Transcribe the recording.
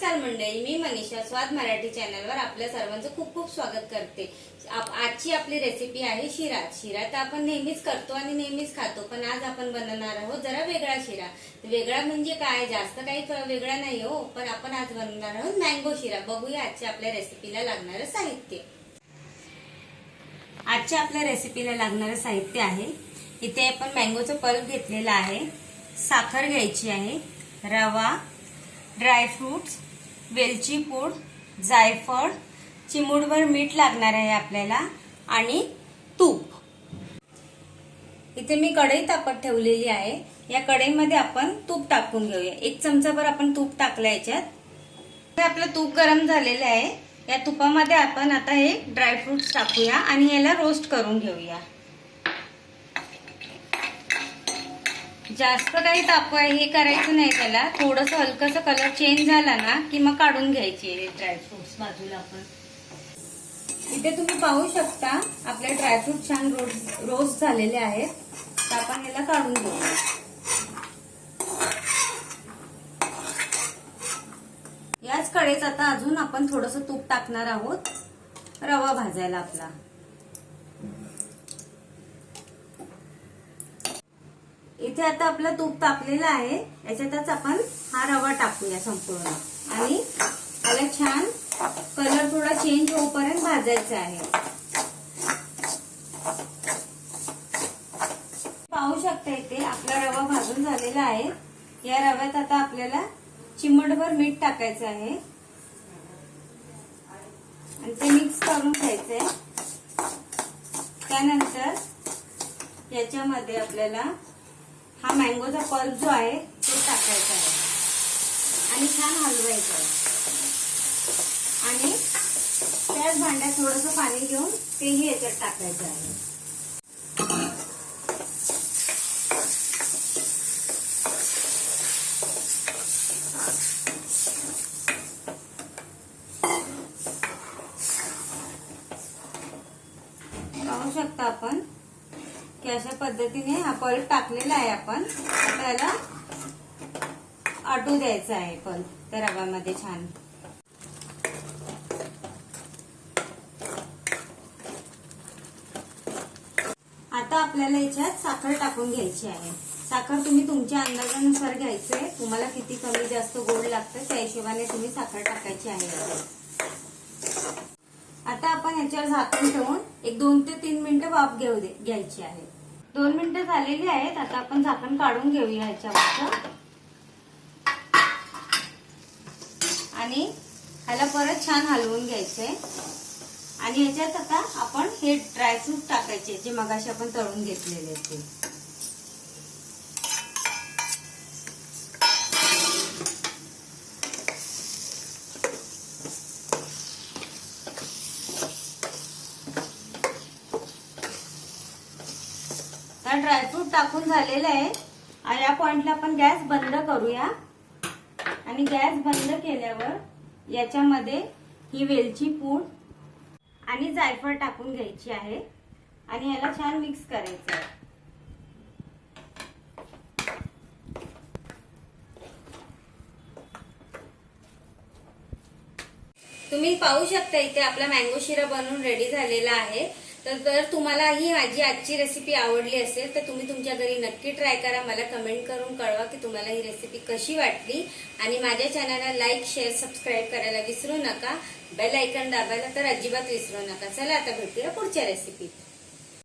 नमस्कार मंडळी, मी मनीषा स्वाद मराठी चॅनलवर आपल्या सर्वांचं खूप खूप स्वागत करते। आजची आपली रेसिपी आहे शिरा। शिरा तर आपण नेहमीच करतो आणि नेहमीच खातो, पण आज आपण बनवणार आहोत जरा वेगळा शिरा। वेगळा म्हणजे काय, जास्त काही वेगळा नाही हो, पण आपण आज बनवणार आहोत मँगो शिरा। बघूया आजच्या आपल्या रेसिपीला लागणारं साहित्य। आजच्या आपल्या रेसिपीला लागणारं साहित्य आहे, इथे आपण मँगोचं पल्प घेतलेला आहे, साखर घ्यायची आहे, रवा, ड्रायफ्रुट्स, वेलची पूड, जायफळ, चिमूटभर मीठ लागणार आहे आपल्याला आणि तूप। इथे मी कढई तापत ठेवलेली आहे, या कढईमध्ये आपण तूप टाकून घेऊया। 1 चमचाभर आपण तूप टाकलं याच्यात। आपलं तूप गरम झालेलं आहे, या तुपामध्ये आपण आता हे ड्रायफ्रुट्स टाकूया आणि याला रोस्ट करून घेऊया। जास्त काही हे करायचं नाही, त्याला थोडंसं हलकसं कलर चेंज झाला ना की मग काढून घ्यायचे ड्रायफ्रुट्स बाजूला। आपण इथे तुम्ही पाहू शकता आपले ड्रायफ्रूट छान रोस्ट झालेले आहेत, तर आपण याला काढून घेऊ। याच कढईत आता अजून आपण थोडंसं तूप टाकणार आहोत रवा भाजायला आपला। इथे आता आपलं तूप तापलेलं आहे, याच्यातच आपण हा रवा टाकूया संपूर्ण आणि त्याला छान कलर थोडा चेंज होईपर्यंत भाजायचा आहे। पाहू शकता इथे आपला रवा भाजून झालेला आहे। या रव्यात आता आपल्याला चिमूटभर मीठ टाकायचं आहे आणि ते मिक्स करून घ्यायचंय। त्यानंतर याच्यामध्ये आपल्याला हा मँगोचा पल्प जो आहे तो टाकायचा आहे आणि छान हलवायचा आहे आणि त्याच भांड्यात थोडंसं पाणी घेऊन तेही याच्यात टाकायचं आहे। पाहू शकता आपण की अशा पद्धतीने हा पल्प टाकलेला आहे आपण। आता याला आटू द्यायचा आहे पल्प त्या रव्यामध्ये छान। आता आपल्याला याच्यात साखर टाकून घ्यायची आहे। साखर तुम्ही तुमच्या अंदाजानुसार घ्यायचे, तुम्हाला किती कमी जास्त गोड लागतं त्या हिशोबाने तुम्ही साखर टाकायची आहे। आता आपण याच्यावर झाकून ठेवून एक 2 ते 3 मिनिटं वाफ घ्यायची आहे। 2 मिनिटं झालेली आहेत, आता आपण झाकण काढून घेऊया याच्यावरचं आणि ह्याला परत छान हलवून घ्यायचंय आणि याच्यात आता आपण हे ड्रायफ्रूट टाकायचे जे मगाशी आपण तळून घेतलेले ते। ड्रायफ्रूट टाकून झालेलं आहे। या पॉइंटला आपण गॅस बंद करूया आणि गॅस बंद केल्यावर याच्यामध्ये ही वेलची पूड आणि जायफळ टाकून घ्यायची आहे आणि याला छान मिक्स करायचं आहे। तुम्ही पाहू शकता इथे आपला मँगो शिरा बनवून रेडी झालेला आहे। तर जर तुम्हाला ही माझी आजची रेसिपी आवडली असेल तर तुम्ही तुमच्या घरी नक्की ट्राय करा। मला कमेंट करून कळवा की तुम्हाला ही रेसिपी कशी वाटली आणि माझ्या चॅनलला लाईक, शेअर, सबस्क्राईब करायला विसरू नका। बेल आयकॉन दाबायला तर अजिबात विसरू नका। चला आता भेटूया पुढच्या रेसिपीत।